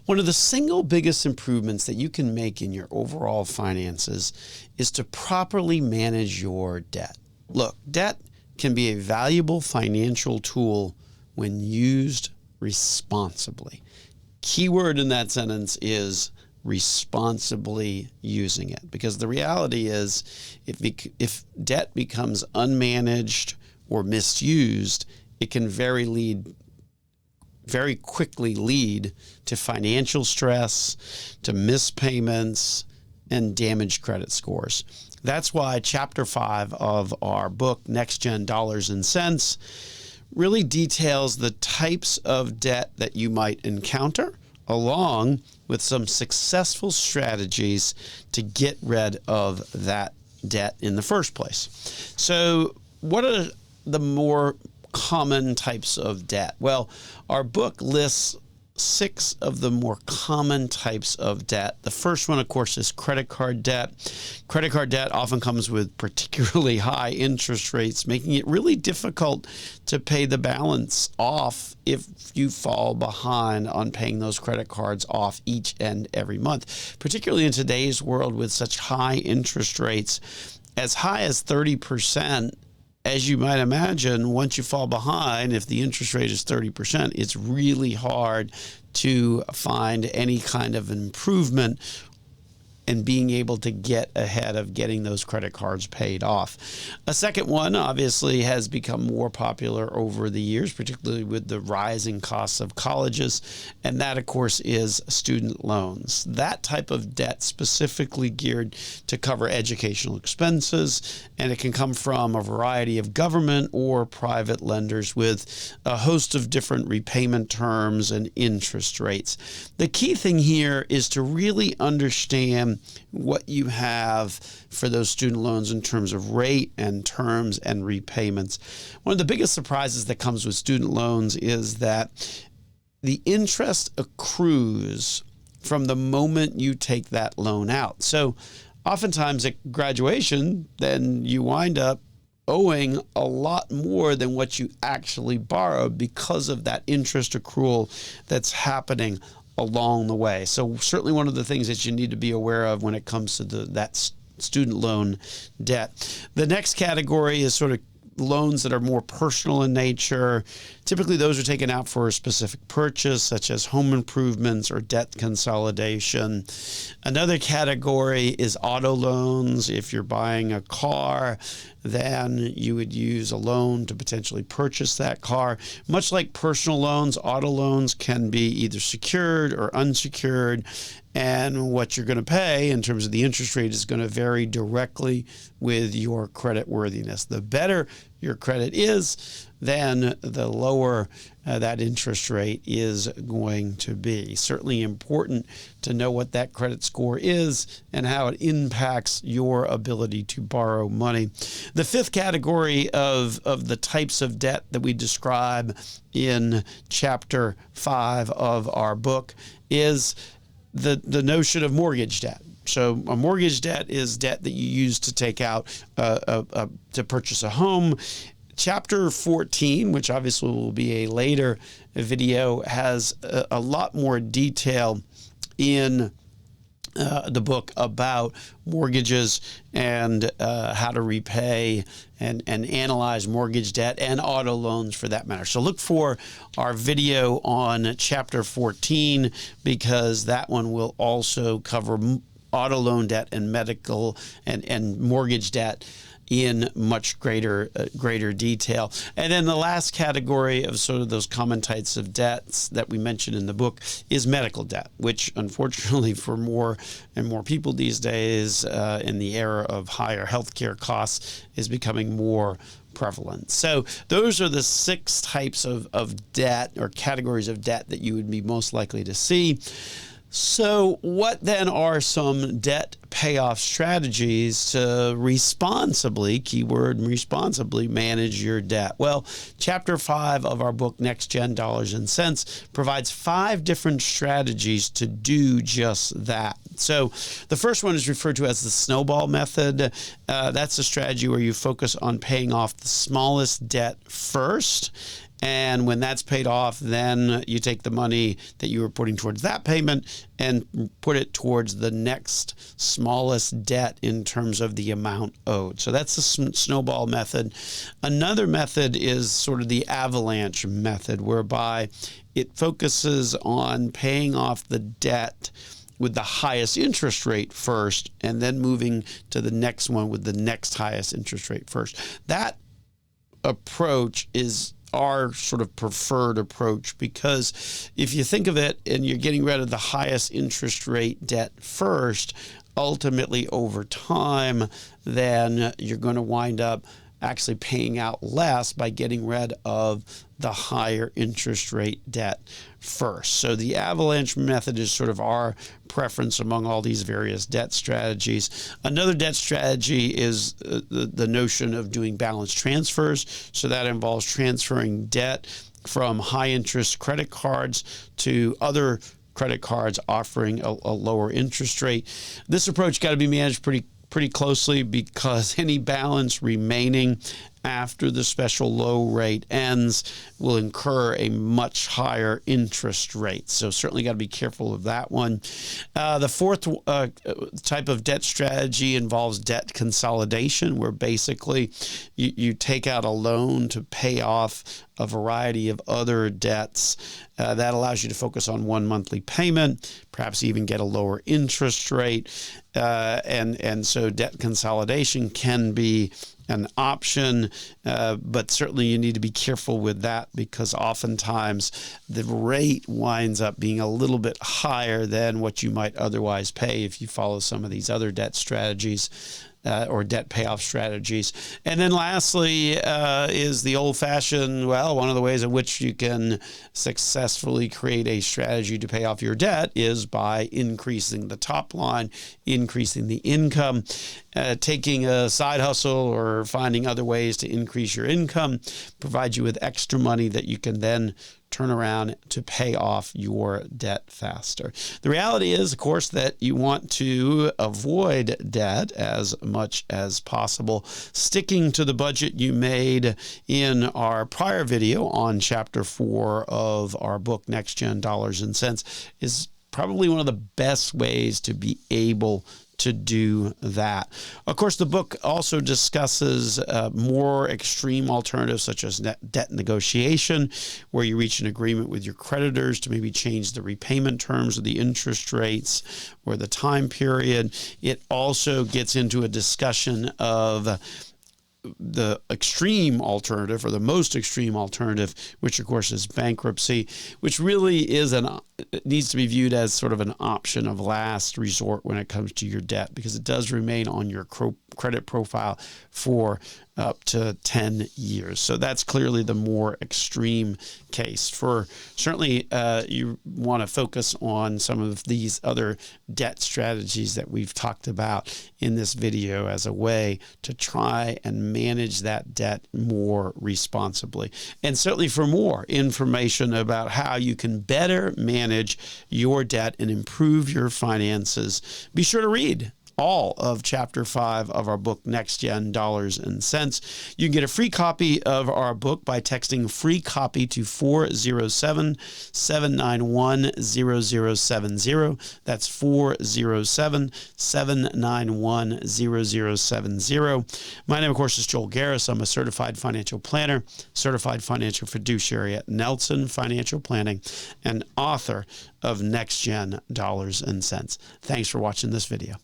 One of the single biggest improvements that you can make in your overall finances is to properly manage your debt. Look, debt can be a valuable financial tool when used responsibly. Keyword in that sentence is responsibly using it, because the reality is if debt becomes unmanaged or misused, it can very quickly lead to financial stress, to missed payments, and damaged credit scores. That's why Chapter 5 of our book, Next Gen Dollars and Cents, really details the types of debt that you might encounter, along with some successful strategies to get rid of that debt in the first place. So what are the more common types of debt? Well, our book lists 6 of the more common types of debt. The first one, of course, is credit card debt. Credit card debt often comes with particularly high interest rates, making it really difficult to pay the balance off if you fall behind on paying those credit cards off each and every month, particularly in today's world with such high interest rates, as high as 30%. As you might imagine, once you fall behind, if the interest rate is 30%, it's really hard to find any kind of improvement and being able to get ahead of getting those credit cards paid off. A second one obviously has become more popular over the years, particularly with the rising costs of colleges, and that, of course, is student loans. That type of debt specifically geared to cover educational expenses, and it can come from a variety of government or private lenders with a host of different repayment terms and interest rates. The key thing here is to really understand what you have for those student loans in terms of rate and terms and repayments. One of the biggest surprises that comes with student loans is that the interest accrues from the moment you take that loan out. So oftentimes at graduation, then you wind up owing a lot more than what you actually borrowed because of that interest accrual that's happening along the way. So certainly one of the things that you need to be aware of when it comes to that student loan debt. The next category is sort of loans that are more personal in nature. Typically, those are taken out for a specific purchase, such as home improvements or debt consolidation. Another category is auto loans. If you're buying a car, then you would use a loan to potentially purchase that car. Much like personal loans, auto loans can be either secured or unsecured, and what you're going to pay in terms of the interest rate is going to vary directly with your credit worthiness. The better your credit is, then the lower that interest rate is going to be. Certainly important to know what that credit score is and how it impacts your ability to borrow money. The fifth category of the types of debt that we describe in Chapter 5 of our book is the notion of mortgage debt. So a mortgage debt is debt that you use to take out to purchase a home. Chapter 14, which obviously will be a later video, has a lot more detail in the book about mortgages and how to repay and analyze mortgage debt and auto loans for that matter. So look for our video on Chapter 14, because that one will also cover auto loan debt and medical and mortgage debt in much greater detail. And then the last category of sort of those common types of debts that we mentioned in the book is medical debt, which unfortunately for more and more people these days in the era of higher healthcare costs is becoming more prevalent. So those are the 6 types of debt or categories of debt that you would be most likely to see. So what then are some debt payoff strategies to responsibly, keyword responsibly, manage your debt? Well, Chapter 5 of our book, Next Gen Dollars and Cents, provides 5 different strategies to do just that. So the first one is referred to as the Snowball method. That's a strategy where you focus on paying off the smallest debt first, And when that's paid off, then you take the money that you were putting towards that payment and put it towards the next smallest debt in terms of the amount owed. So that's the snowball method. Another method is sort of the avalanche method, whereby it focuses on paying off the debt with the highest interest rate first, and then moving to the next one with the next highest interest rate first. That approach is our sort of preferred approach, because if you think of it and you're getting rid of the highest interest rate debt first, ultimately over time, then you're going to wind up actually paying out less by getting rid of the higher interest rate debt first. So the avalanche method is sort of our preference among all these various debt strategies. Another debt strategy is the notion of doing balance transfers. So that involves transferring debt from high interest credit cards to other credit cards offering a lower interest rate. This approach got to be managed pretty closely, because any balance remaining after the special low rate ends will incur a much higher interest rate. So certainly got to be careful of that one. The fourth type of debt strategy involves debt consolidation, where basically you take out a loan to pay off a variety of other debts. That allows you to focus on one monthly payment, perhaps even get a lower interest rate. And so debt consolidation can be an option, but certainly you need to be careful with that, because oftentimes the rate winds up being a little bit higher than what you might otherwise pay if you follow some of these other debt strategies. Or debt payoff strategies. And then lastly is the old-fashioned, one of the ways in which you can successfully create a strategy to pay off your debt is by increasing the top line, increasing the income, taking a side hustle or finding other ways to increase your income, provide you with extra money that you can then turn around to pay off your debt faster. The reality is, of course, that you want to avoid debt as much as possible. Sticking to the budget you made in our prior video on Chapter 4 of our book, Next Gen Dollars and Cents, is probably one of the best ways to be able to do that. Of course, the book also discusses more extreme alternatives, such as debt negotiation, where you reach an agreement with your creditors to maybe change the repayment terms or the interest rates or the time period. It also gets into a discussion of the extreme alternative, or the most extreme alternative, which of course is bankruptcy, which really is needs to be viewed as sort of an option of last resort when it comes to your debt, because it does remain on your credit profile for up to 10 years. So that's clearly the more extreme case. For certainly you want to focus on some of these other debt strategies that we've talked about in this video as a way to try and manage that debt more responsibly. And certainly for more information about how you can better manage your debt and improve your finances, be sure to read all of Chapter 5 of our book, Next Gen Dollars and Cents. You can get a free copy of our book by texting free copy to 407-791-0070. That's 407-791-0070. My name, of course, is Joel Garris. I'm a certified financial planner, certified financial fiduciary at Nelson Financial Planning, and author of Next Gen Dollars and Cents. Thanks for watching this video.